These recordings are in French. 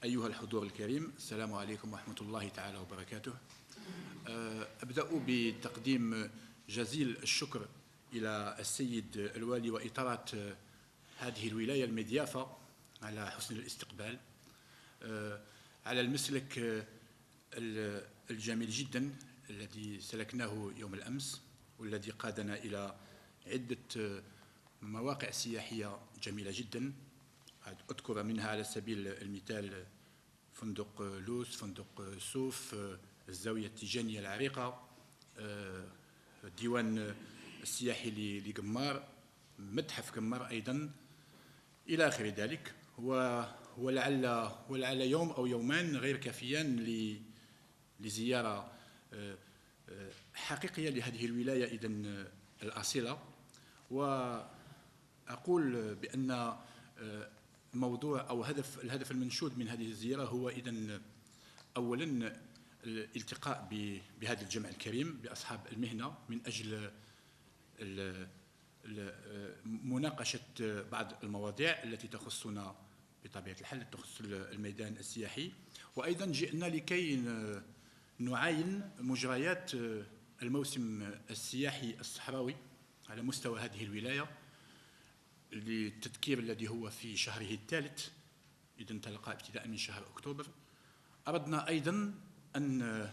أيها الحضور الكريم، السلام عليكم ورحمة الله تعالى وبركاته. أبدأ بتقديم جزيل الشكر إلى السيد الوالي وإطارات هذه الولاية المضيافة على حسن الاستقبال، على المسلك الجميل جدا الذي سلكناه يوم الأمس، والذي قادنا إلى عدة مواقع سياحية جميلة جدا. أذكر منها على سبيل المثال فندق لوس، فندق سوف، الزاوية التيجانية العريقة، الديوان السياحي لقمار، متحف قمار أيضا إلى آخر ذلك. ولعل يوم أو يومان غير كافيان لزيارة حقيقية لهذه الولاية إذن الأصيلة. وأقول بأن موضوع أو الهدف المنشود من هذه الزيارة هو إذن أولا الالتقاء بهذا الجمع الكريم بأصحاب المهنة من أجل مناقشة بعض المواضيع التي تخصنا بطبيعة الحال، تخص الميدان السياحي. وأيضا جئنا لكي نعاين مجريات الموسم السياحي الصحراوي على مستوى هذه الولاية للتذكير الذي هو في شهره الثالث، إذا انطلق ابتداء من شهر أكتوبر. أردنا أيضا أن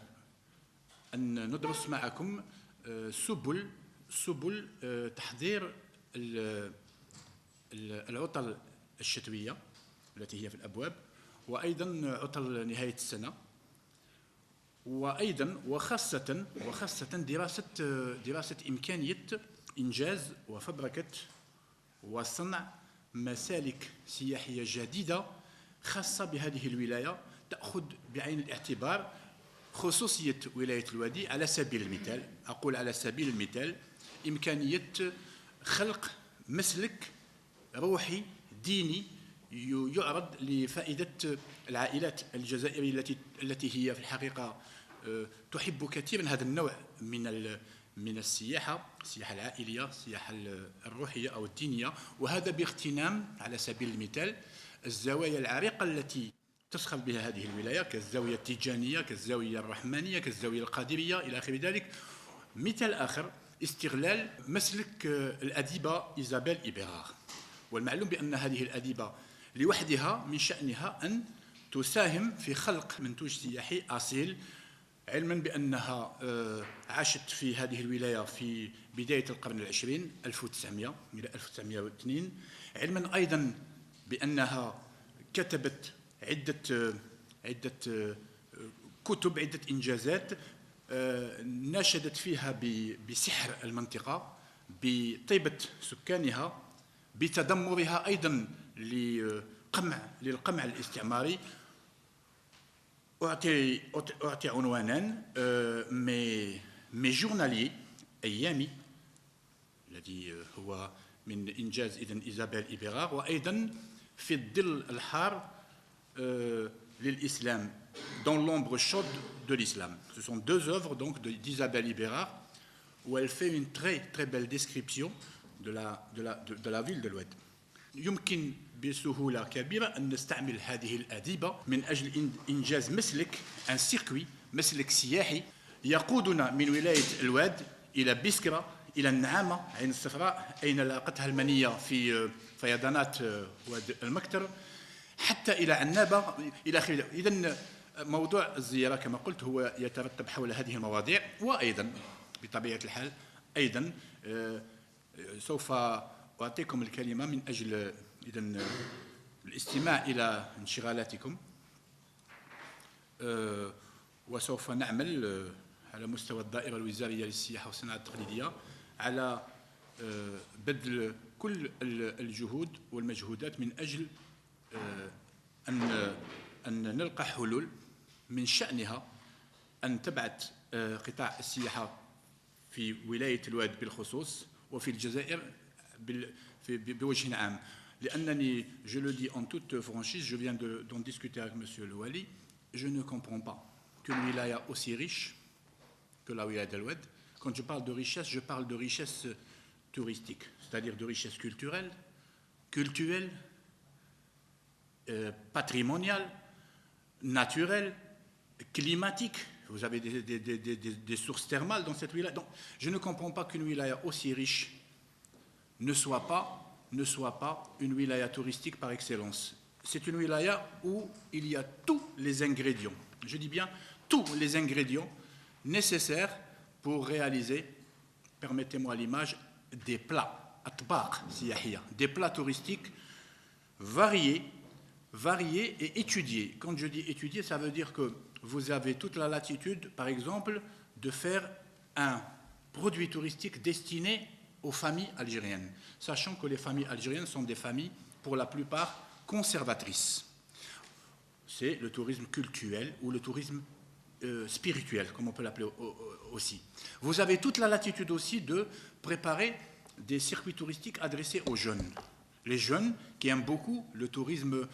ندرس معكم سبل تحضير العطل الشتوية التي هي في الأبواب، وأيضا عطل نهاية السنة، وأيضا وخاصة دراسة إمكانية إنجاز وفبركة وصنع مسالك سياحية جديدة خاصة بهذه الولاية، تأخذ بعين الاعتبار خصوصية ولاية الوادي. على سبيل المثال، أقول على سبيل المثال، إمكانية خلق مسلك روحي ديني يعرض لفائدة العائلات الجزائرية التي هي في الحقيقة تحب كثيرا هذا النوع من السياحة العائلية، السياحة الروحية أو الدينية. وهذا باغتنام على سبيل المثال الزوايا العريقة التي تسخر بها هذه الولاية، كالزاوية التيجانية، كالزاوية الرحمانية، كالزاوية القادرية إلى آخر ذلك. مثال آخر استغلال مسلك الأديبة إيزابيل إيبيغار. والمعلوم بأن هذه الأديبة لوحدها من شأنها أن تساهم في خلق منتوج سياحي أصيل، علما بأنها عاشت في هذه الولاية في بداية القرن العشرين 1900 إلى 1902، علما أيضا بأنها كتبت عدة كتب، عدة إنجازات ناشدت فيها بسحر المنطقة، بطيبة سكانها، بتدمرها أيضا للقمع الاستعماري. أعطي عنوانا مي جورنالي أيامي الذي هو من إنجاز إذن إيزابيل إيبيغار، وأيضا في الظل الحار للإسلام، dans l'ombre chaude de l'islam. Ce sont deux œuvres donc d'Isabelle Ibérard, où elle fait une très belle description de la ville de l'Oued. يمكن بسهولة كبيرة أن نستعمل هذه الأديبة من أجل إنجاز مسلك سياحي يقودنا من ولاية الواد إلى بسكرة، إلى النعامة عين الصفراء أين لاقتها المنية في فيضانات واد المكتر، حتى إلى عنابة إلى آخره. إذن موضوع الزيارة كما قلت هو يترتب حول هذه المواضيع. وأيضا بطبيعة الحال أيضا سوف أعطيكم الكلمة من أجل إذن الاستماع إلى انشغالاتكم، وسوف نعمل على مستوى الدائرة الوزارية للسياحة والصناعة التقليدية على بذل كل الجهود والمجهودات من أجل أن نلقى حلول من شأنها أن تبعث قطاع السياحة في ولاية الواد بالخصوص وفي الجزائر بوجه عام. لأنني je le dis en toute franchise, je viens d'en discuter avec monsieur le Wali, je ne comprends pas qu'une wilaya aussi riche que la wilaya de l'Oued, quand je parle de richesse, je parle de richesse touristique, c'est-à-dire de richesse culturelle, patrimoniale, naturelle, climatique. Vous avez des sources thermales dans cette wilaya. Donc, je ne comprends pas qu'une wilaya aussi riche ne soit pas une wilaya touristique par excellence. C'est une wilaya où il y a tous les ingrédients, je dis bien tous les ingrédients nécessaires pour réaliser, permettez-moi l'image, des plats, atbar siyahia, des plats touristiques variés et étudiés. Quand je dis étudiés, ça veut dire que vous avez toute la latitude, par exemple, de faire un produit touristique destiné aux familles algériennes, sachant que les familles algériennes sont des familles, pour la plupart, conservatrices. C'est le tourisme cultuel ou le tourisme spirituel, comme on peut l'appeler aussi. Vous avez toute la latitude aussi de préparer des circuits touristiques adressés aux jeunes. Les jeunes qui aiment beaucoup le tourisme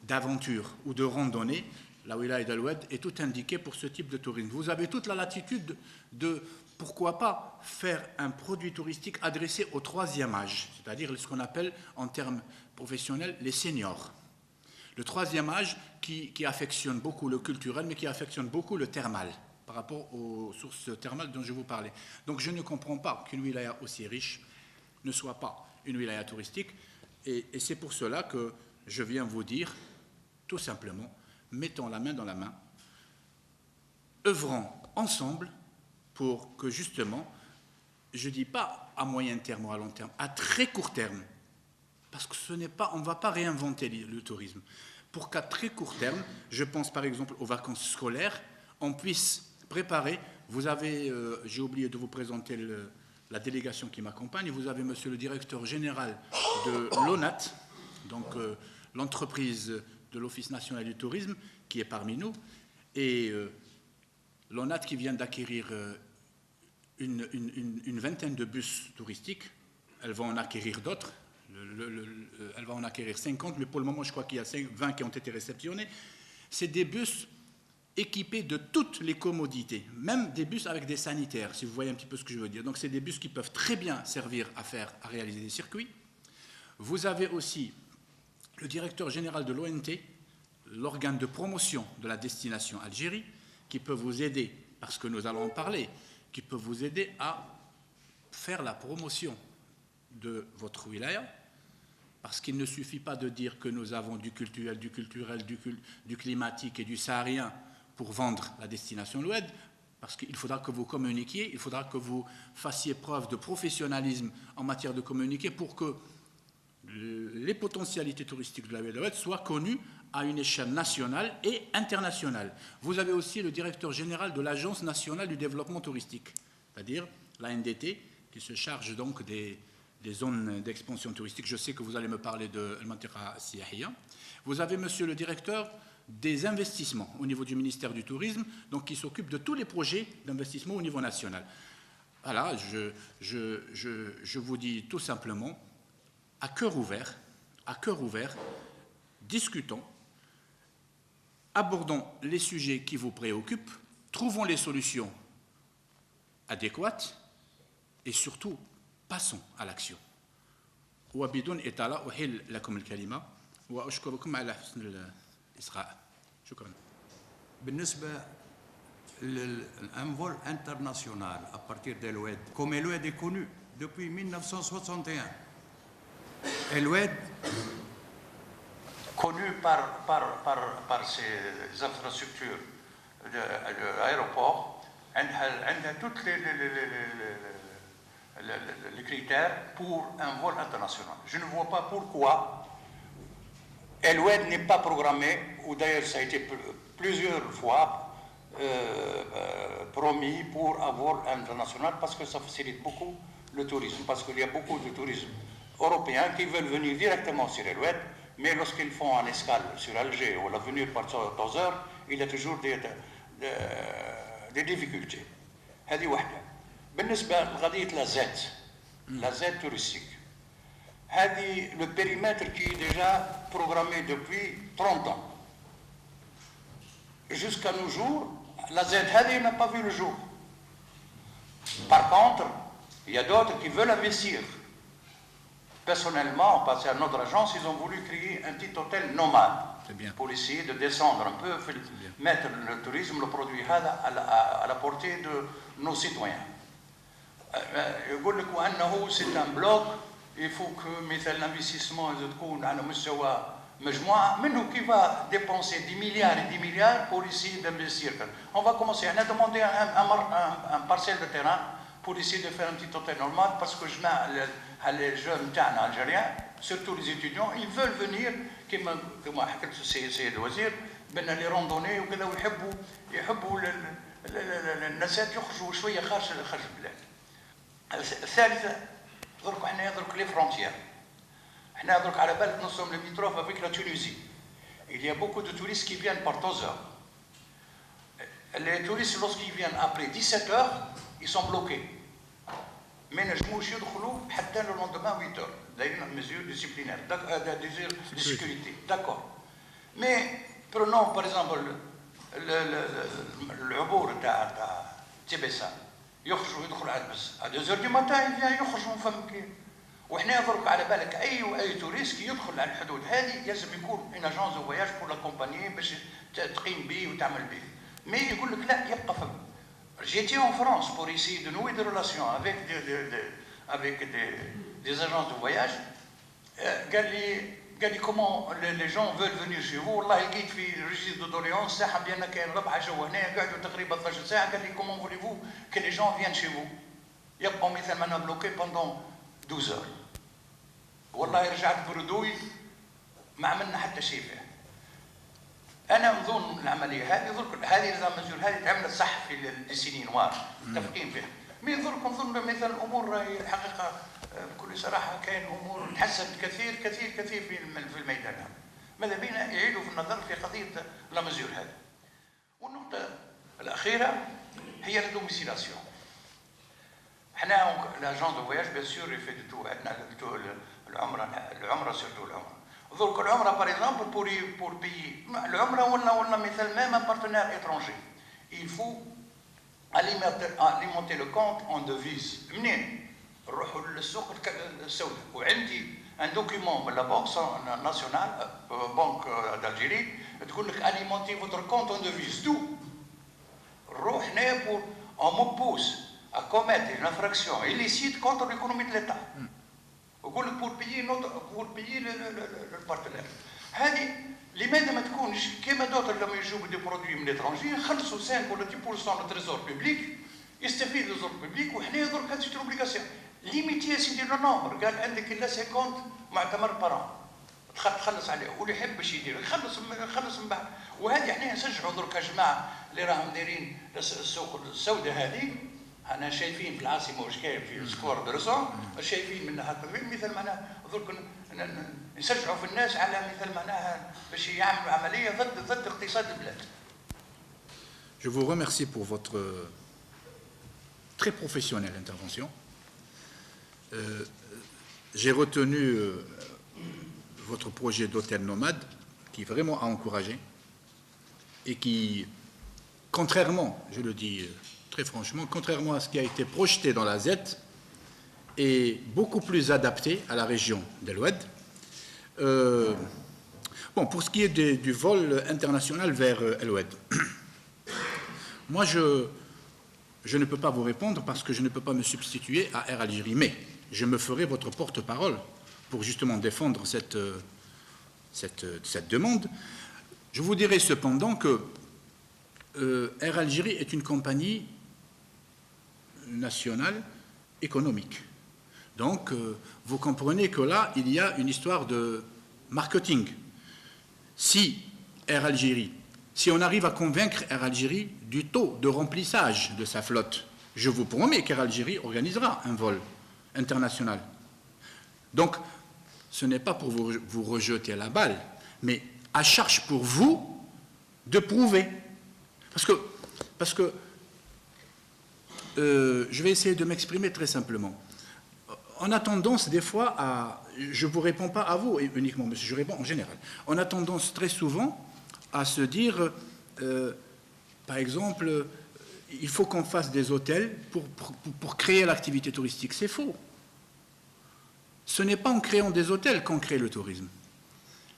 d'aventure ou de randonnée. La wilaya d'Al-Oued est tout indiquée pour ce type de tourisme. Vous avez toute la latitude de, pourquoi pas, faire un produit touristique adressé au troisième âge, c'est-à-dire ce qu'on appelle en termes professionnels les seniors. Le troisième âge qui affectionne beaucoup le culturel, mais qui affectionne beaucoup le thermal, par rapport aux sources thermales dont je vous parlais. Donc je ne comprends pas qu'une wilaya aussi riche ne soit pas une wilaya touristique, et c'est pour cela que je viens vous dire, tout simplement, mettons la main dans la main, œuvrons ensemble pour que justement, je ne dis pas à moyen terme ou à long terme, à très court terme, parce que ce n'est pas, on ne va pas réinventer le tourisme, pour qu'à très court terme, je pense par exemple aux vacances scolaires, on puisse préparer, vous avez, j'ai oublié de vous présenter la délégation qui m'accompagne, vous avez monsieur le directeur général de l'ONAT, donc l'entreprise de l'Office national du tourisme, qui est parmi nous, et l'ONAT qui vient d'acquérir une vingtaine de bus touristiques. Elle va en acquérir d'autres, elle va en acquérir 50, mais pour le moment, je crois qu'il y a 20 qui ont été réceptionnés. C'est des bus équipés de toutes les commodités, même des bus avec des sanitaires, si vous voyez un petit peu ce que je veux dire. Donc, c'est des bus qui peuvent très bien servir à réaliser des circuits. Vous avez aussi le directeur général de l'ONT, l'organe de promotion de la destination Algérie, qui peut vous aider, parce que nous allons en parler, qui peut vous aider à faire la promotion de votre wilaya, parce qu'il ne suffit pas de dire que nous avons du culturel, du climatique et du saharien pour vendre la destination L'Oued, parce qu'il faudra que vous communiquiez, il faudra que vous fassiez preuve de professionnalisme en matière de communiquer pour que les potentialités touristiques de la wilaya d'Al-Oued soient connues à une échelle nationale et internationale. Vous avez aussi le directeur général de l'Agence nationale du développement touristique, c'est-à-dire l'ANDT, qui se charge donc des zones d'expansion touristique. Je sais que vous allez me parler de Al-Mantiqa Siyahia. Vous avez monsieur le directeur des investissements au niveau du ministère du Tourisme, donc qui s'occupe de tous les projets d'investissement au niveau national. Voilà, je vous dis tout simplement, à cœur ouvert, discutons, abordons les sujets qui vous préoccupent, trouvons les solutions adéquates et surtout, passons à l'action. وبدون إطالة أحيل لكم الكلمة وأشكركم على حسن الإصغاء. شكرا. بالنسبة d'un vol international à partir d'Al-Oued, comme Al-Oued est connu depuis 1961. Al-Oued, connu par ses infrastructures d'aéroport, a toutes les critères pour un vol international. Je ne vois pas pourquoi Al-Oued n'est pas programmé, ou d'ailleurs ça a été plusieurs fois promis pour un vol international, parce que ça facilite beaucoup le tourisme, parce qu'il y a beaucoup de tourisme européens qui veulent venir directement sur Al-Oued, mais lorsqu'ils font un escale sur Alger ou la venue par Tozeur, il y a toujours des difficultés. هذه واحدة. بالنسبة لقضية la Z touristique, هذه le périmètre qui est déjà programmé depuis 30 ans. Jusqu'à nos jours, la Z هذه n'a pas vu le jour. Par contre, il y a d'autres qui veulent investir. Personnellement, on passait à notre agence, ils ont voulu créer un petit hôtel nomade pour essayer de descendre un peu, mettre le tourisme, le produit à la portée de nos citoyens. C'est un bloc, il faut que l'investissement qui va dépenser 10 milliards et 10 milliards pour essayer d'investir. On va commencer à demander un parcelle de terrain pour essayer de faire un petit hôtel normal parce que les jeunes algériens, surtout les étudiants, ils veulent venir, comme حكيت السيد الوزير بان لي روندوني وكذا ويحبوا الناس يخرجوا شويه خارج البلاد. الثالثه درك حنا درك لي فرونتيير. حنا درك على بالك nous sommes limitrophes avec la Tunisie. Il y a beaucoup de touristes qui viennent par 2 heures. Les touristes, lorsqu'ils viennent après 17 heures, ils sont bloqués. Mais ne ينجموش يدخلوا حتى le lendemain 8 heures. D'ailleurs, une mesure disciplinaire, des mesures de sécurité. D'accord. Mais prenons par exemple العبور تاع تبسة يخرجوا يدخلوا على البس à 2 heures du matin il vient يخرج من فم كي وحنا درك على بالك اي توريست كي يدخل على الحدود هذه لازم يكون ان اجونس دو فواياج بور لا كومباني باش تقيم به وتعمل به. مي يقول لك لا يبقى فم. J'étais en France pour essayer de nouer des relations avec des agences de voyage. قال لي comment les gens veulent venir chez vous. والله لقيت في الريجستر دوريون ساحه بان كاين ربع جو هنا قعدوا تقريبا 12 ساعه. قال لي comment voulez-vous que les gens viennent chez vous. يبقوا مثل ما بلوكي pendant 12 heures. والله رجعت بردوي ما عملنا حتى شيء فيه. انا نظن العمليه هذه المزور هذه تعملت صح في السنين نوار متفقين فيها. مي نظن مثل الامور راهي الحقيقه بكل صراحه كاين امور تحسنت كثير كثير كثير في الميدان هذا. ماذا بينا يعيدوا في النظر في قضيه لا مزور هذه. والنقطه الاخيره هي الدوميسيلاسيون. حنا لاجون دو فواياج بيان سور يفي دو تو عندنا العمره سيرتو العمره. درك العمره باغ اكزومبل بور بيي العمره ولا مثال ميم ان بارتنير ايترونجي il faut alimenter le compte en devise. منين نروحوا للسوق السوداء وعندي ان دوكيومون من لا بنك ناسيونال بنك d'Algérie تقول لك alimenter votre compte en devise دو نروح هنا pour on me pousse à commettre une infraction illicite contre l'économie de l'État. ويقول لك بور بيي البارتنير. هذه لماذا ما تكونش كما دوتر لما يجيبوا دي برودوي من ليترونجي يخلصوا 5 ولا 10% لو تريزور بوبليك يستفيد لو بوبليك وحنا درك هذه سيت اوبليغاسيون ليميتي سيدي لو نومبر. قال عندك الا 50 معتمر بارون تخلص عليه واللي يحب باش يدير يخلص من بعد. وهذه احنا نشجعوا درك يا جماعه اللي راهم دايرين السوق السوداء هذه. انا شايفين في العاصمه واش كاين في سكور درسون شايفين منها مثل معناها درك نشجعوا في الناس على مثل معناها باش يعملوا عمليه ضد اقتصاد البلاد. Je vous remercie pour votre très professionnelle intervention. J'ai retenu votre projet d'hôtel nomade qui est vraiment à encourager et qui, contrairement, je le dis très franchement, contrairement à ce qui a été projeté dans la Z, est beaucoup plus adapté à la région d'El-Oued. Bon, pour ce qui est du vol international vers El-Oued, moi je ne peux pas vous répondre parce que je ne peux pas me substituer à Air Algérie, mais je me ferai votre porte-parole pour justement défendre cette demande. Je vous dirai cependant que Air Algérie est une compagnie nationale économique. Donc, vous comprenez que là, il y a une histoire de marketing. Si Air Algérie, si on arrive à convaincre Air Algérie du taux de remplissage de sa flotte, je vous promets qu'Air Algérie organisera un vol international. Donc, ce n'est pas pour vous rejeter la balle, mais à charge pour vous de prouver. Parce que je vais essayer de m'exprimer très simplement. On a tendance des fois à... Je ne vous réponds pas à vous uniquement, mais je réponds en général. On a tendance très souvent à se dire, par exemple, il faut qu'on fasse des hôtels pour créer l'activité touristique. C'est faux. Ce n'est pas en créant des hôtels qu'on crée le tourisme.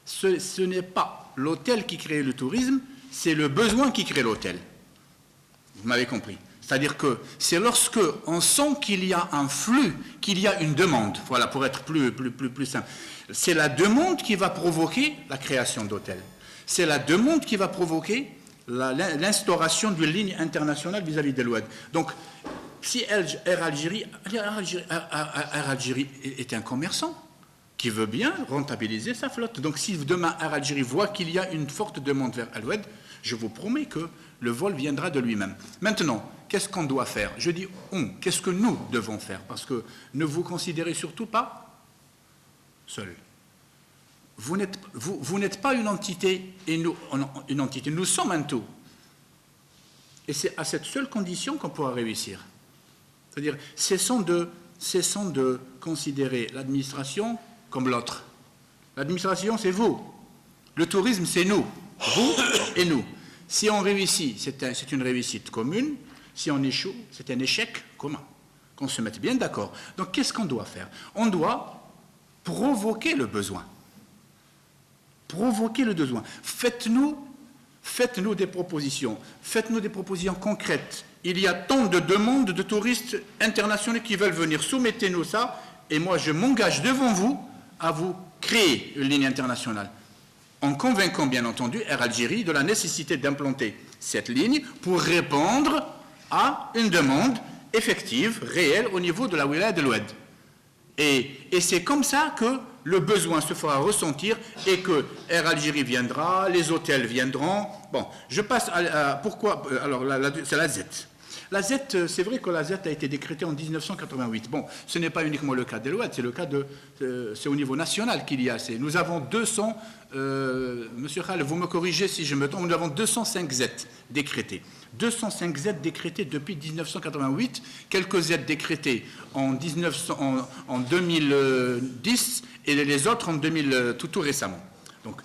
Ce n'est pas l'hôtel qui crée le tourisme, c'est le besoin qui crée l'hôtel. Vous m'avez compris. C'est-à-dire que c'est lorsque on sent qu'il y a un flux, qu'il y a une demande, voilà, pour être plus simple. C'est la demande qui va provoquer la création d'hôtels. C'est la demande qui va provoquer l'instauration d'une ligne internationale vis-à-vis de l'Oued. Donc, si Air Algérie est un commerçant qui veut bien rentabiliser sa flotte. Donc, si demain Air Algérie voit qu'il y a une forte demande vers Al-Oued, je vous promets que le vol viendra de lui-même. Maintenant, qu'est-ce qu'on doit faire? Je dis qu'est-ce que nous devons faire? Parce que ne vous considérez surtout pas seul. Vous n'êtes pas une entité et nous, une entité. Nous sommes un tout. Et c'est à cette seule condition qu'on pourra réussir. C'est-à-dire, cessons de considérer l'administration comme l'autre. L'administration, c'est vous. Le tourisme, c'est nous. Vous et nous. Si on réussit, c'est une réussite commune. Si on échoue, c'est un échec commun. Qu'on se mette bien d'accord. Donc, qu'est-ce qu'on doit faire? On doit provoquer le besoin. Provoquer le besoin. Faites-nous des propositions. Faites-nous des propositions concrètes. Il y a tant de demandes de touristes internationaux qui veulent venir. Soumettez-nous ça. Et moi, je m'engage devant vous à vous créer une ligne internationale. En convainquant, bien entendu, Air Algérie de la nécessité d'implanter cette ligne pour répondre à une demande effective, réelle, au niveau de la wilaya de l'Oued. Et c'est comme ça que le besoin se fera ressentir et que Air Algérie viendra, les hôtels viendront. Bon, je passe à pourquoi. Alors, c'est la Z. La Z, c'est vrai que la Z a été décrétée en 1988. Bon, ce n'est pas uniquement le cas de l'Oued, c'est le cas c'est au niveau national qu'il y a. Nous avons 200, Monsieur Khal, vous me corrigez si je me trompe, nous avons 205 Z décrétés. 205 Z décrétés depuis 1988, quelques Z décrétés en 2010 et les autres en tout récemment. Donc,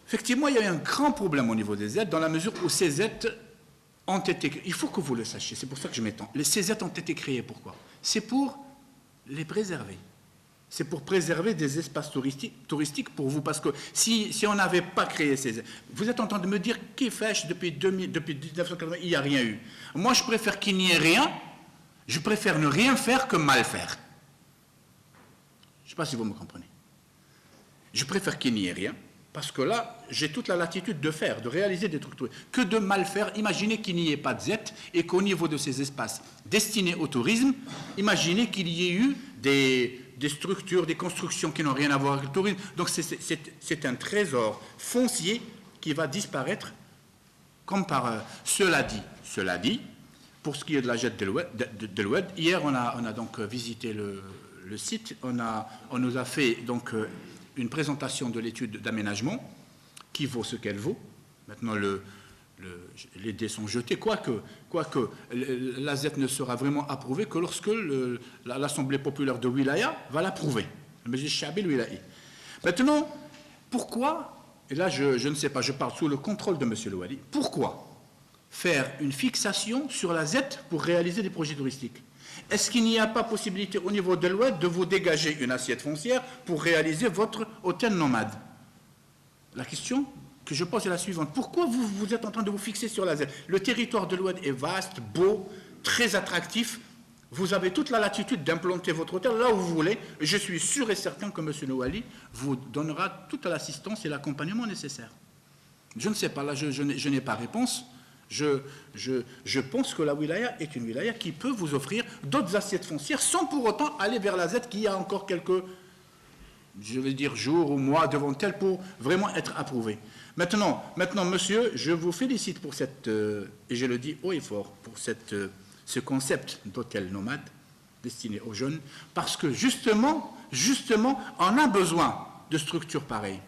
effectivement, il y a eu un grand problème au niveau des Z, dans la mesure où ces Z ont été créés. Il faut que vous le sachiez, c'est pour ça que je m'étends. Ces Z ont été créés, pourquoi? C'est pour les préserver. C'est pour préserver des espaces touristiques pour vous, parce que si on n'avait pas créé ces... Vous êtes en train de me dire qu'il fait depuis 1980, il n'y a rien eu. Moi, je préfère qu'il n'y ait rien, je préfère ne rien faire que mal faire. Je ne sais pas si vous me comprenez. Je préfère qu'il n'y ait rien, parce que là, j'ai toute la latitude de faire, de réaliser des trucs, que de mal faire. Imaginez qu'il n'y ait pas de Z et qu'au niveau de ces espaces destinés au tourisme, imaginez qu'il y ait eu des structures, des constructions qui n'ont rien à voir avec le tourisme. Donc c'est un trésor foncier qui va disparaître comme par... Cela dit, pour ce qui est de la jette de l'Oued, hier on a donc visité le site, on nous a fait donc une présentation de l'étude d'aménagement qui vaut ce qu'elle vaut. Maintenant les dés sont jetés, quoique la Z ne sera vraiment approuvée que lorsque l'Assemblée populaire de Wilaya va l'approuver. Le Majlis Chabi Wilai. Maintenant, pourquoi, et là je ne sais pas, je parle sous le contrôle de M. Louali, pourquoi faire une fixation sur la Z pour réaliser des projets touristiques? Est-ce qu'il n'y a pas possibilité au niveau de l'Oued de vous dégager une assiette foncière pour réaliser votre hôtel nomade? La question que je pose est la suivante. Pourquoi vous êtes en train de vous fixer sur la Z? Le territoire de l'Oued est vaste, beau, très attractif. Vous avez toute la latitude d'implanter votre hôtel là où vous voulez. Je suis sûr et certain que M. Nouali vous donnera toute l'assistance et l'accompagnement nécessaire. Je ne sais pas, là je n'ai pas réponse. Je pense que la wilaya est une wilaya qui peut vous offrir d'autres assiettes foncières sans pour autant aller vers la Z qui a encore quelques, je vais dire, jours ou mois devant elle pour vraiment être approuvée. Maintenant, monsieur, je vous félicite pour cette, et je le dis haut et fort, pour ce concept d'hôtel nomade destiné aux jeunes, parce que justement, on a besoin de structures pareilles.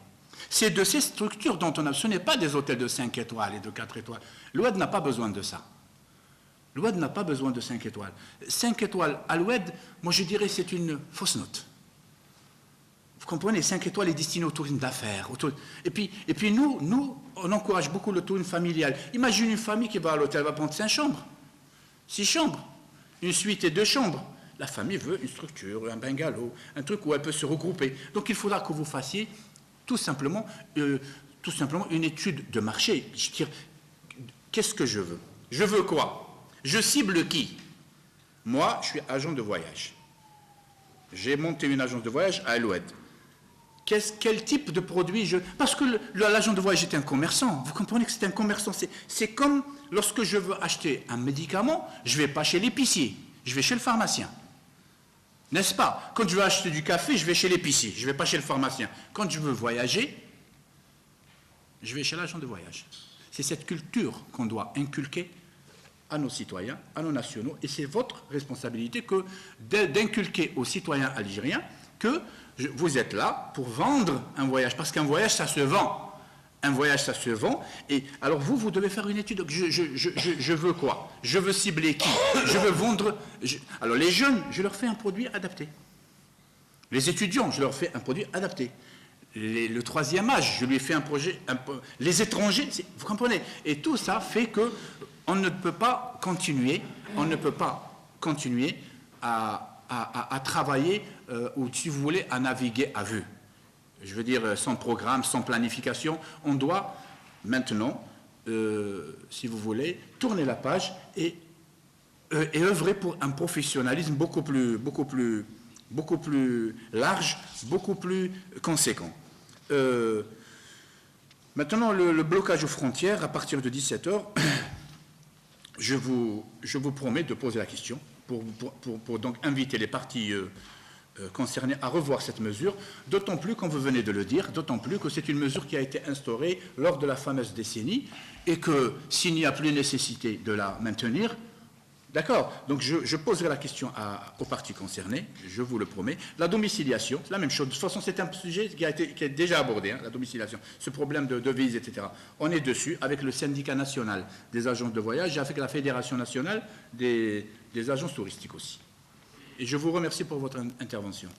C'est de ces structures dont on a... Ce n'est pas des hôtels de 5 étoiles et de 4 étoiles. L'Oued n'a pas besoin de ça. L'Oued n'a pas besoin de 5 étoiles. 5 étoiles à l'Oued, moi je dirais c'est une fausse note. Vous comprenez, 5 étoiles est destiné au tourisme d'affaires. Et puis nous, on encourage beaucoup le tourisme familial. Imagine une famille qui va à l'hôtel, elle va prendre 5 chambres, 6 chambres, une suite et 2 chambres. La famille veut une structure, un bungalow, un truc où elle peut se regrouper. Donc il faudra que vous fassiez tout simplement une étude de marché. Je veux dire, qu'est-ce que je veux? Je veux quoi? Je cible qui? Moi, je suis agent de voyage. J'ai monté une agence de voyage à Alouette. Quel type de produit je... Parce que l'agent de voyage est un commerçant. Vous comprenez que c'est un commerçant. C'est comme lorsque je veux acheter un médicament, je ne vais pas chez l'épicier, je vais chez le pharmacien. N'est-ce pas? Quand je veux acheter du café, je vais chez l'épicier, je ne vais pas chez le pharmacien. Quand je veux voyager, je vais chez l'agent de voyage. C'est cette culture qu'on doit inculquer à nos citoyens, à nos nationaux, et c'est votre responsabilité d'inculquer aux citoyens algériens que vous êtes là pour vendre un voyage, parce qu'un voyage, ça se vend. Un voyage, ça se vend. Et alors vous devez faire une étude. Je veux quoi? Je veux cibler qui? Je veux vendre... Alors les jeunes, je leur fais un produit adapté. Les étudiants, je leur fais un produit adapté. Le troisième âge, je lui fais un projet... les étrangers, vous comprenez? Et tout ça fait que on ne peut pas continuer à travailler ou, si vous voulez, à naviguer à vue. Je veux dire, sans programme, sans planification. On doit maintenant, si vous voulez, tourner la page et œuvrer pour un professionnalisme beaucoup plus large, beaucoup plus conséquent. Maintenant, le blocage aux frontières, à partir de 17h, je vous promets de poser la question pour donc inviter les parties concernés à revoir cette mesure, d'autant plus, comme vous venez de le dire, d'autant plus que c'est une mesure qui a été instaurée lors de la fameuse décennie et que s'il n'y a plus nécessité de la maintenir, d'accord, donc je poserai la question aux parties concernées, je vous le promets. La domiciliation, c'est la même chose. De toute façon, c'est un sujet qui est déjà abordé, hein, la domiciliation, ce problème de devises, etc. On est dessus avec le syndicat national des agences de voyage et avec la fédération nationale des agences touristiques aussi. Et je vous remercie pour votre intervention.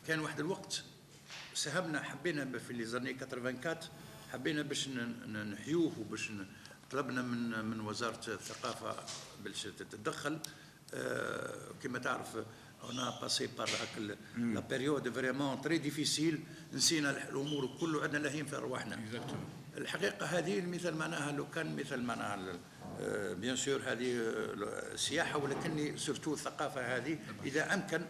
كان واحد الوقت ساهمنا حبينا في لي زاني 84 حبينا باش نحيوه وباش طلبنا من وزاره الثقافه باش تتدخل كما تعرف on a passé par la période vraiment très difficile نسينا الامور كله عندنا لاهين في ارواحنا. الحقيقه هذه المثال معناها لو كان مثل معناها بيان سور هذه السياحه ولكن سورتو الثقافه هذه اذا امكن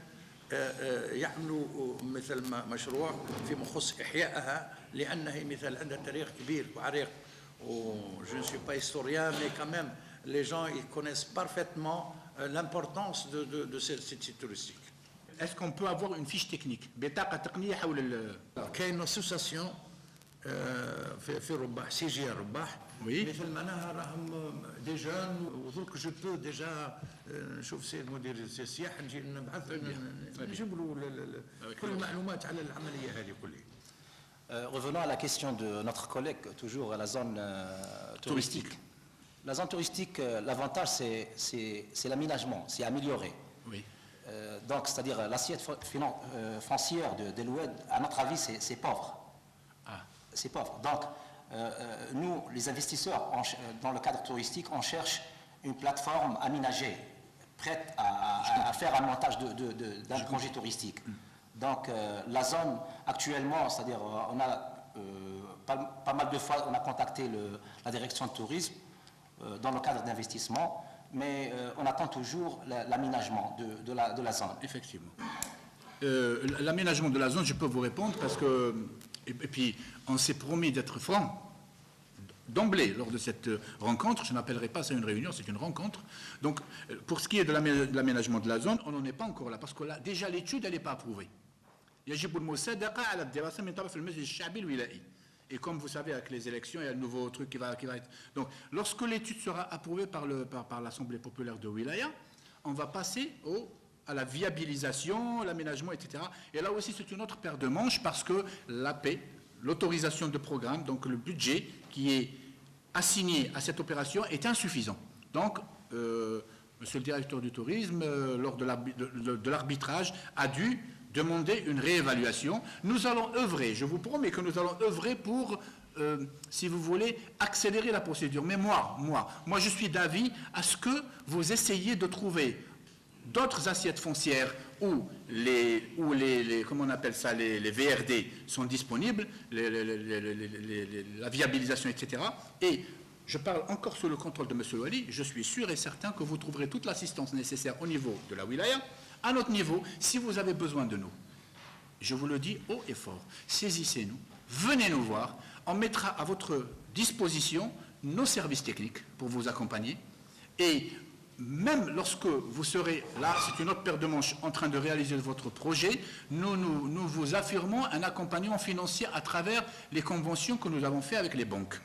يعملوا مثل مشروع فيما يخص احيائها لانها مثل عندها تاريخ كبير وعريق. Je ne suis pas historien, mais quand même, les gens ils connaissent parfaitement l'importance de ce site touristique. Est-ce qu'on peut avoir une fiche technique? كاين une association في الرباح سي جي الرباح مثل معناها راهم دي جون ودرك جو بو ديجا نشوف سي المدير السياحه نجي نبعث نجيب له كل المعلومات على العمليه هذه كلها. Revenons à la question de notre collègue, toujours à la zone touristique. La zone touristique, l'avantage, c'est l'aménagement, c'est amélioré. Oui. Donc, c'est-à-dire l'assiette foncière de l'Oued, à notre avis, c'est pauvre. Ah. C'est pauvre. Donc, nous, les investisseurs, dans le cadre touristique, on cherche une plateforme aménagée, prête à faire un montage d'un projet touristique. Donc, la zone, actuellement, c'est-à-dire, on a pas mal de fois, on a contacté la direction de tourisme dans le cadre d'investissement, mais on attend toujours l'aménagement de la zone. Effectivement. L'aménagement de la zone, je peux vous répondre parce que, et puis, on s'est promis d'être franc d'emblée lors de cette rencontre. Je n'appellerai pas ça une réunion, c'est une rencontre. Donc, pour ce qui est de l'aménagement de la zone, on n'en est pas encore là parce que là, déjà, l'étude, elle n'est pas approuvée. يجب المصادقة على الدراسة من طرف المجلس الشعبي الولائي. Et comme vous savez, avec les élections, il y a un nouveau truc qui va être... Donc, lorsque l'étude sera approuvée par l'Assemblée populaire de Wilaya, on va passer à la viabilisation, l'aménagement, etc. Et là aussi, c'est une autre paire de manches parce que l'AP, l'autorisation de programme, donc le budget qui est assigné à cette opération est insuffisant. Donc, monsieur le directeur du tourisme, lors de l'arbitrage, a dû demander une réévaluation. Nous allons œuvrer, je vous promets que nous allons œuvrer pour, si vous voulez, accélérer la procédure. Mais moi, je suis d'avis à ce que vous essayiez de trouver d'autres assiettes foncières où comment on appelle ça, les VRD sont disponibles, la viabilisation, etc. Et je parle encore sous le contrôle de M. Louali, je suis sûr et certain que vous trouverez toute l'assistance nécessaire au niveau de la wilaya, à notre niveau, si vous avez besoin de nous. Je vous le dis haut et fort, saisissez-nous, venez nous voir, on mettra à votre disposition nos services techniques pour vous accompagner. Et même lorsque vous serez là, c'est une autre paire de manches, en train de réaliser votre projet, nous vous affirmons un accompagnement financier à travers les conventions que nous avons faites avec les banques.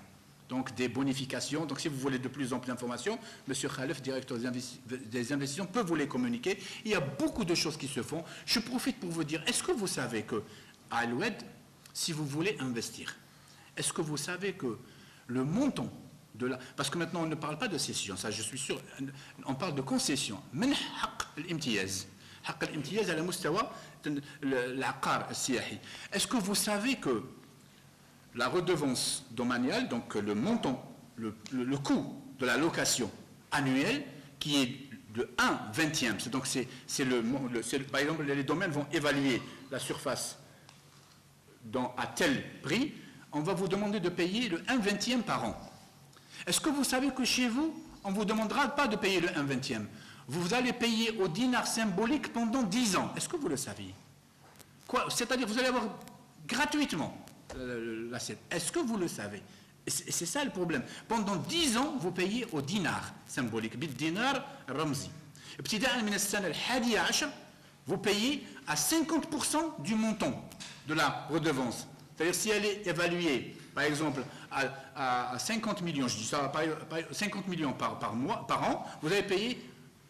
Donc des bonifications. Donc si vous voulez de plus en plus d'informations, M. Khalef, directeur des investissements, peut vous les communiquer. Il y a beaucoup de choses qui se font. Je profite pour vous dire, est-ce que vous savez qu'à Al-Oued, si vous voulez investir, est-ce que vous savez que le montant de la... Parce que maintenant on ne parle pas de cession, ça je suis sûr, on parle de concession. من حق الامتياز. حق الامتياز على مستوى العقار السياحي. Est-ce que vous savez que la redevance domaniale, donc le montant, le coût de la location annuelle, qui est de 1/20, donc par exemple les domaines vont évaluer la surface à tel prix, on va vous demander de payer le 1/20 par an. Est-ce que vous savez que chez vous, on ne vous demandera pas de payer le 1/20? Vous allez payer au dinar symbolique pendant 10 ans. Est-ce que vous le saviez? C'est-à-dire que vous allez avoir gratuitement l'assiette. Est-ce que vous le savez? Et c'est ça le problème. Pendant 10 ans, vous payez au dinar symbolique. Bid-dinar ramzi. Vous payez à 50% du montant de la redevance. C'est-à-dire si elle est évaluée, par exemple, à 50 millions, je dis ça, 50 millions par an, vous allez payer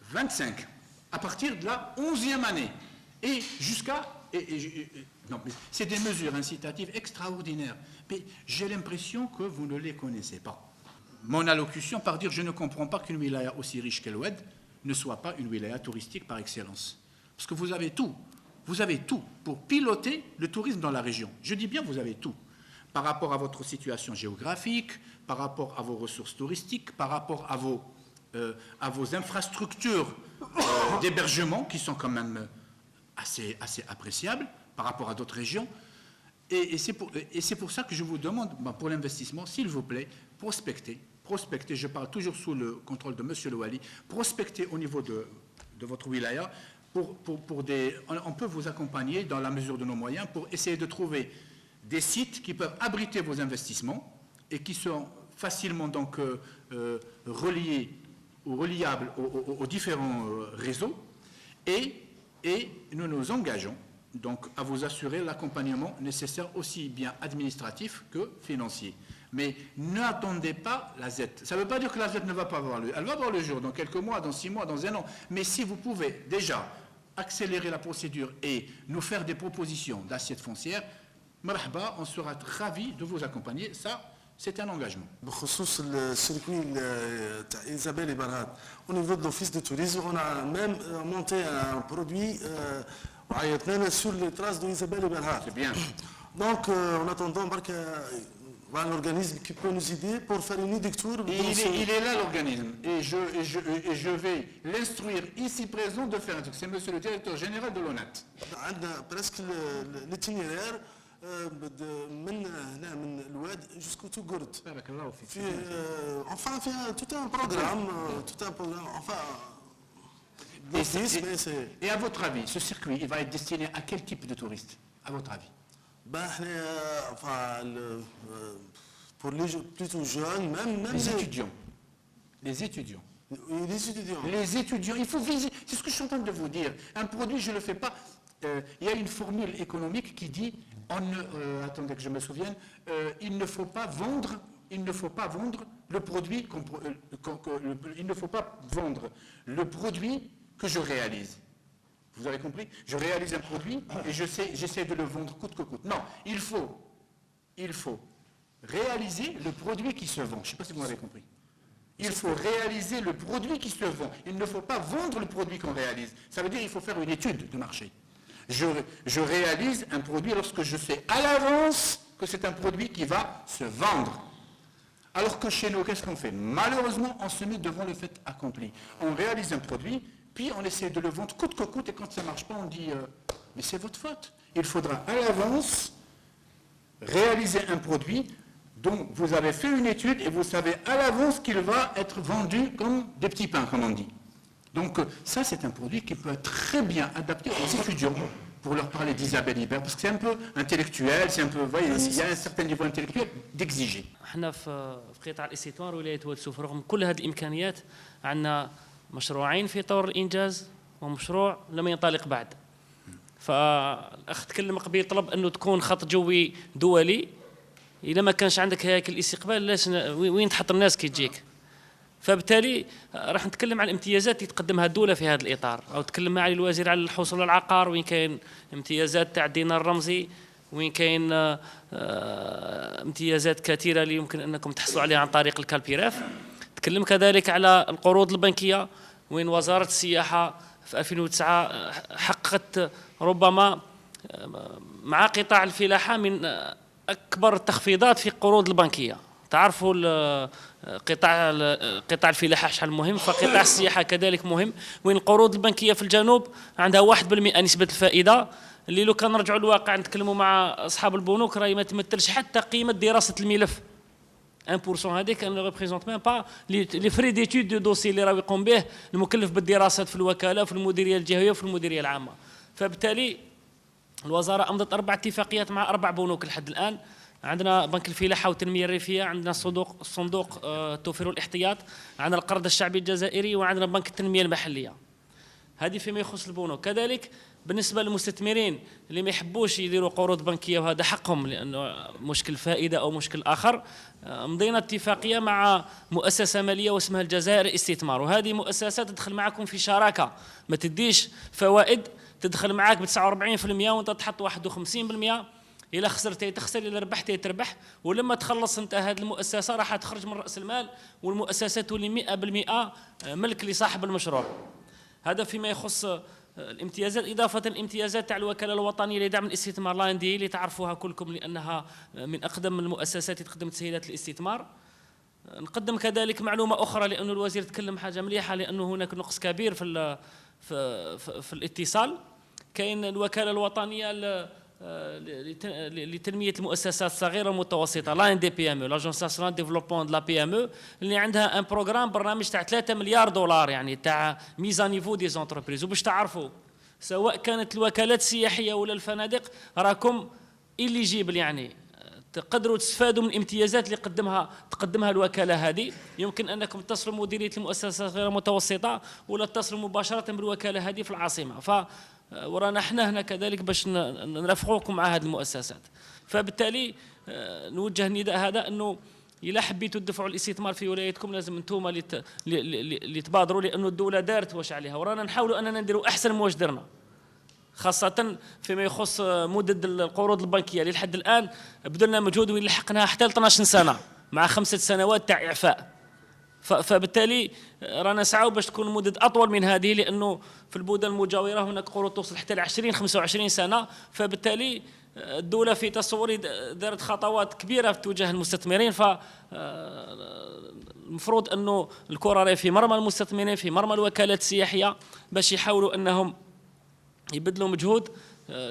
25 à partir de la 11e année. Et jusqu'à... non, mais c'est des mesures incitatives extraordinaires. Mais j'ai l'impression que vous ne les connaissez pas. Mon allocution par dire je ne comprends pas qu'une wilaya aussi riche qu'Al-Oued ne soit pas une wilaya touristique par excellence. Parce que vous avez tout. Vous avez tout pour piloter le tourisme dans la région. Je dis bien vous avez tout. Par rapport à votre situation géographique, par rapport à vos ressources touristiques, par rapport à vos infrastructures d'hébergement qui sont quand même assez appréciables par rapport à d'autres régions. Et c'est pour ça que je vous demande, pour l'investissement, s'il vous plaît, prospectez, je parle toujours sous le contrôle de M. Louali, prospectez au niveau de votre wilaya, on peut vous accompagner dans la mesure de nos moyens pour essayer de trouver des sites qui peuvent abriter vos investissements et qui sont facilement donc reliés ou reliables aux différents réseaux et nous nous engageons donc à vous assurer l'accompagnement nécessaire aussi bien administratif que financier. Mais n'attendez pas la Z. Ça ne veut pas dire que la Z ne va pas avoir lieu. Elle va avoir le jour dans quelques mois, dans 6 mois, dans 1 an. Mais si vous pouvez déjà accélérer la procédure et nous faire des propositions d'assiette foncière, marhaba, on sera ravis de vous accompagner. Ça, c'est un engagement. بخصوص السيركوي تاع إيزابيل برهاد au niveau de l'office de tourisme on a même monté un produit وعيطنا sur les traces d'Isabelle Berhad. C'est bien. Donc en attendant un organisme qui peut nous aider pour faire une édicture. Il est là l'organisme et je vais l'instruire ici présent de faire un truc. C'est monsieur le directeur général de l'ONAT. On a presque l'itinéraire من هنا من الواد jusqu'au Touggourt. بارك الله فيك. Enfin tout un programme, enfin. Et à votre avis, ce circuit, il va être destiné à quel type de touristes, à votre avis? Pour les plutôt jeunes, même les étudiants. Les étudiants. Les étudiants. Les étudiants, il faut viser. C'est ce que je suis en train de vous dire. Un produit, je ne le fais pas. Il y a une formule économique qui dit, attendez que je me souvienne, il ne faut pas vendre le produit, il ne faut pas vendre le produit que je réalise. Vous avez compris? Je réalise un produit et j'essaie de le vendre coûte que coûte. Non, il faut réaliser le produit qui se vend. Je ne sais pas si vous m'avez compris. Il faut réaliser le produit qui se vend. Il ne faut pas vendre le produit qu'on réalise. Ça veut dire qu'il faut faire une étude de marché. Je réalise un produit lorsque je sais à l'avance que c'est un produit qui va se vendre. Alors que chez nous, qu'est-ce qu'on fait? Malheureusement, on se met devant le fait accompli. On réalise un produit, puis on essaie de le vendre coûte que coûte, et quand ça ne marche pas, on dit mais c'est votre faute. Il faudra à l'avance réaliser un produit dont vous avez fait une étude et vous savez à l'avance qu'il va être vendu comme des petits pains, comme on dit. Donc ça, c'est un produit qui peut être très bien adapté aux étudiants pour leur parler d'Isabelle Ibert, parce que c'est un peu intellectuel, c'est un peu, vous voyez, il y a un certain niveau intellectuel d'exiger. احنا في قطاع الاستثمار ولاية واد سوف رغم كل هذه الامكانيات عندنا مشروعين في طور الانجاز ومشروع لم ينطلق بعد. فالاخ تكلم قبيل طلب انه تكون خط جوي دولي. اذا ما كانش عندك هياكل الاستقبال لاش وين تحط الناس كي تجيك. فبالتالي راح نتكلم عن الامتيازات اللي تقدمها الدوله في هذا الاطار، او تكلم معالي الوزير على الحصول على العقار وين كاين امتيازات تاع الدينار الرمزي، وين كاين امتيازات كثيره اللي يمكن انكم تحصلوا عليها عن طريق الكالبيراف. تكلم كذلك على القروض البنكيه وين وزاره السياحه في 2009 حققت ربما مع قطاع الفلاحه من اكبر التخفيضات في القروض البنكيه. تعرفوا قطاع الفلاحه شحال مهم، فقطاع السياحه كذلك مهم، وين القروض البنكيه في الجنوب عندها 1% نسبه الفائده، اللي لو كان نرجعوا للواقع نتكلموا مع اصحاب البنوك راهي ما تمثلش حتى قيمه دراسه الملف. 1% هذيك ان ريبريزونت ميم با لي فري ديتود دو دوسي اللي راه يقوم به المكلف بالدراسات في الوكاله وفي المديريه الجهويه وفي المديريه العامه. فبالتالي الوزاره امضت 4 اتفاقيات مع 4 بنوك لحد الان. عندنا بنك الفلاحه والتنميه الريفيه، عندنا صندوق التوفير والاحتياط، عندنا القرض الشعبي الجزائري، وعندنا بنك التنميه المحليه. هذه فيما يخص البنوك. كذلك بالنسبه للمستثمرين اللي ما يحبوش يديروا قروض بنكيه وهذا حقهم لانه مشكل فائده او مشكل اخر، مضينا اتفاقيه مع مؤسسه ماليه واسمها الجزائر الاستثمار، وهذه مؤسسه تدخل معكم في شراكه، ما تديش فوائد، تدخل معاك ب 49% وانت تحط 51%. إلا خسرتي تخسر، إلا ربحتي تربح، ولما تخلص أنت هذه المؤسسة راح تخرج من رأس المال والمؤسسة تولي 100% ملك لصاحب المشروع. هذا فيما يخص الامتيازات. إضافة الامتيازات تاع الوكالة الوطنية لدعم الاستثمار لاندي اللي تعرفوها كلكم لأنها من أقدم المؤسسات اللي تقدم تسهيلات الاستثمار. نقدم كذلك معلومة أخرى لأنه الوزير تكلم حاجة مليحة، لأنه هناك نقص كبير في الاتصال. كاين الوكالة الوطنية لتنميه المؤسسات الصغيره والمتوسطه، لا دي بي ام او، لاجونس ناسيونال ديفلوبمون دو لا بي ام او، اللي عندها ان بروغرام برنامج تاع 3 مليار دولار يعني تاع ميزا نيفو دي زونتربريز. وباش تعرفوا سواء كانت الوكالات السياحيه ولا الفنادق راكم إليجيبل، يعني تقدروا تستفادوا من الامتيازات اللي تقدمها الوكاله هذه. يمكن انكم تصلوا مديريه المؤسسات الصغيره والمتوسطه ولا تصلوا مباشره بالوكاله هذه في العاصمه. ورانا احنا هنا كذلك باش نرافقوكم مع هذه المؤسسات. فبالتالي نوجه النداء هذا انه الا حبيتوا تدفعوا الاستثمار في ولايتكم لازم انتم اللي تبادروا، لانه الدوله دارت واش عليها، ورانا نحاولوا اننا نديروا احسن من واش درنا، خاصة فيما يخص مدد القروض البنكية اللي لحد الآن بذلنا مجهود وين لحقناها حتى 12 سنة مع 5 سنوات تاع إعفاء. فبالتالي رانا نسعوا باش تكون المدد أطول من هذه، لأنه في البلدان المجاورة هناك قروض توصل حتى ل 20-25 سنة. فبالتالي الدولة في تصوري دارت خطوات كبيرة في تجاه المستثمرين. المفروض أنه الكرة راهي في مرمى المستثمرين، في مرمى الوكالات السياحية، باش يحاولوا أنهم يبذلوا مجهود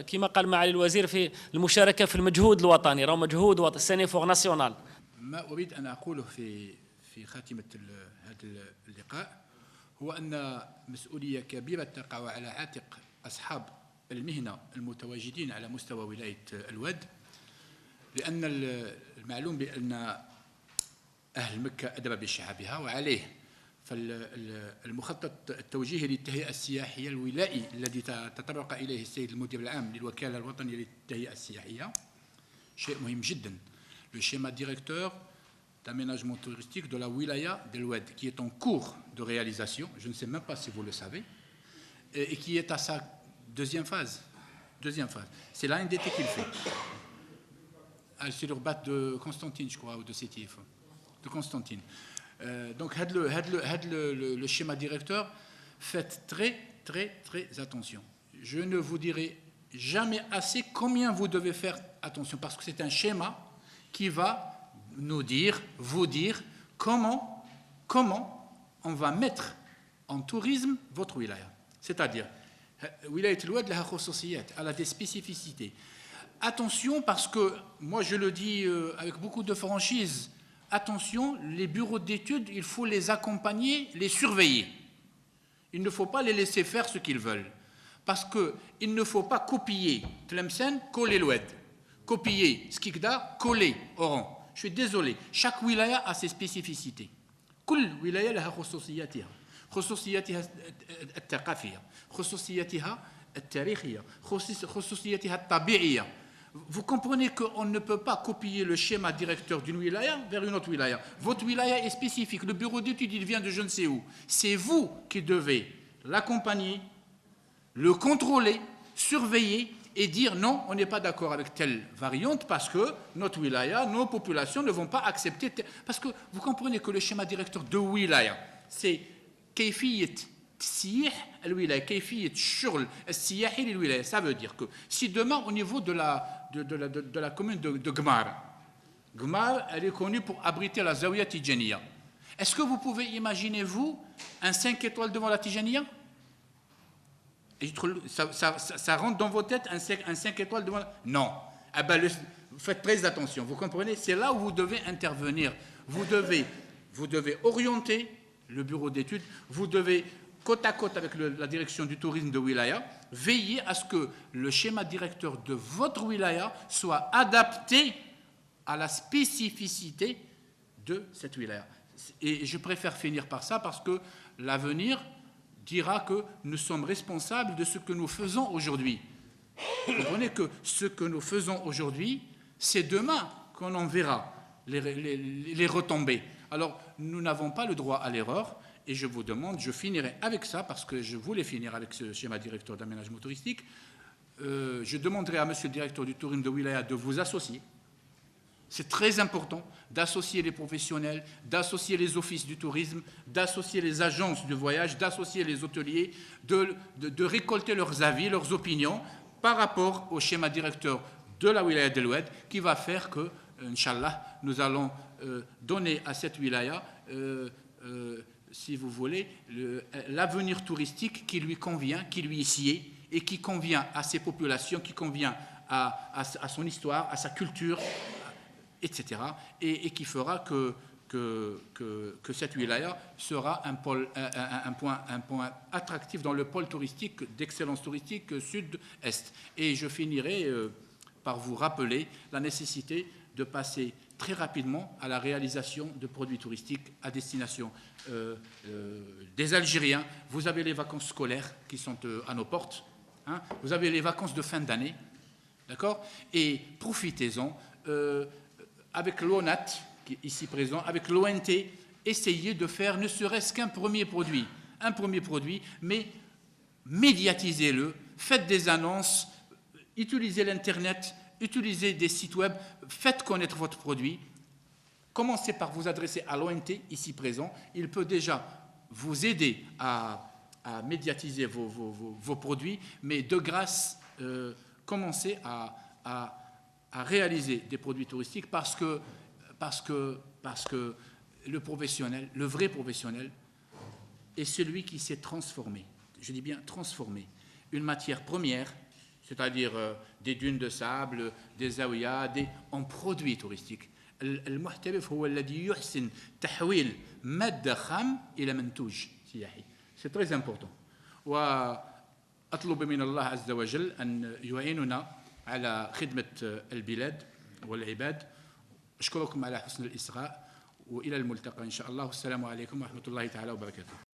كما قال معالي الوزير في المشاركة في المجهود الوطني، راه مجهود وطني سينيفور ناسيونال. ما أريد أن أقوله في خاتمة هذا اللقاء هو أن مسؤولية كبيرة تقع على عاتق أصحاب المهنة المتواجدين على مستوى ولاية الواد، لأن المعلوم بأن أهل مكة أدرى بشعبها، وعليه فالمخطط التوجيهي للتهيئة السياحية الولائي الذي تطرق إليه السيد المدير العام للوكالة الوطنية للتهيئة السياحية شيء مهم جدا. Le schéma directeur d'aménagement touristique de la wilaya de l'Oued, qui est en cours de réalisation, je ne sais même pas si vous le savez, et qui est à sa deuxième phase. C'est l'ANDT qui le fait. C'est l'urbat de Constantine, je crois, ou de Sétif, de Constantine. Donc, le schéma directeur, faites très attention. Je ne vous dirai jamais assez combien vous devez faire attention, parce que c'est un schéma qui va vous dire comment on va mettre en tourisme votre wilaya. C'est-à-dire, ولاية الواد لها خصوصيات, elle a des spécificités. Attention, parce que, moi je le dis avec beaucoup de franchise, attention, les bureaux d'études, il faut les accompagner, les surveiller. Il ne faut pas les laisser faire ce qu'ils veulent. Parce qu'il ne faut pas copier Tlemcen, coller l'oued. Copier Skikda, coller Oran. Je suis désolé, chaque wilaya a ses spécificités. كل ولاية لها خصوصياتها. خصوصياتها الثقافية، خصوصياتها التاريخية، خصوصياتها الطبيعية. Vous comprenez qu'on ne peut pas copier le schéma directeur d'une wilaya vers une autre wilaya. Votre wilaya est spécifique. Le bureau d'études, il vient de je ne sais où. C'est vous qui devez l'accompagner, le contrôler, surveiller et dire non, on n'est pas d'accord avec telle variante parce que notre wilaya, nos populations ne vont pas accepter. Parce que vous comprenez que le schéma directeur de wilaya, c'est كيفية تسييح الولاية، كيفية الشغل السياحي للولاية. Ça veut dire que si demain au niveau de la commune de Gmar, elle est connue pour abriter la Zawiya Tijaniya. Est-ce que vous pouvez imaginer, vous, un 5 étoiles devant la Tijaniya? Ça rentre dans vos têtes, un 5 étoiles devant la... Non. Ah ben, faites très attention, vous comprenez? C'est là où vous devez intervenir. Vous devez orienter le bureau d'études, vous devez, côte à côte avec la direction du tourisme de wilaya, veiller à ce que le schéma directeur de votre wilaya soit adapté à la spécificité de cette wilaya. Et je préfère finir par ça parce que l'avenir dira que nous sommes responsables de ce que nous faisons aujourd'hui. Vous comprenez que ce que nous faisons aujourd'hui, c'est demain qu'on en verra les retombées. Alors, nous n'avons pas le droit à l'erreur, et je vous demande, je finirai avec ça, parce que je voulais finir avec ce schéma directeur d'aménagement touristique. Je demanderai à monsieur le directeur du tourisme de Wilaya de vous associer. C'est très important d'associer les professionnels, d'associer les offices du tourisme, d'associer les agences de voyage, d'associer les hôteliers, de récolter leurs avis, leurs opinions par rapport au schéma directeur de la Wilaya de l'Oued, qui va faire que, Inch'Allah, nous allons donner à cette wilaya, si vous voulez, l'avenir touristique qui lui convient, qui lui est sied et qui convient à ses populations, qui convient à son histoire, à sa culture, etc. Et qui fera que cette wilaya sera un point attractif dans le pôle touristique d'excellence touristique sud-est. Et je finirai par vous rappeler la nécessité de passer très rapidement à la réalisation de produits touristiques à destination des Algériens. Vous avez les vacances scolaires qui sont à nos portes, hein. Vous avez les vacances de fin d'année, d'accord? Et profitez-en, avec l'ONAT, qui est ici présent, avec l'ONT, essayez de faire ne serait-ce qu'un premier produit, mais médiatisez-le, faites des annonces, utilisez l'Internet, utilisez des sites web, faites connaître votre produit. Commencez par vous adresser à l'ONT, ici présent. Il peut déjà vous aider à médiatiser vos produits, mais de grâce, commencez à réaliser des produits touristiques parce que le professionnel, le vrai professionnel, est celui qui s'est transformé. Je dis bien transformé. Une matière première, c'est-à-dire des dunes de sable, des zaouïas, en produits touristiques. المحترف هو الذي يحسن تحويل مادة خام إلى منتوج سياحي. C'est très important. وأطلب من الله عز وجل أن يعيننا على خدمة البلاد والعباد. أشكركم على حسن الإصغاء وإلى الملتقى إن شاء الله. والسلام عليكم ورحمة الله تعالى وبركاته.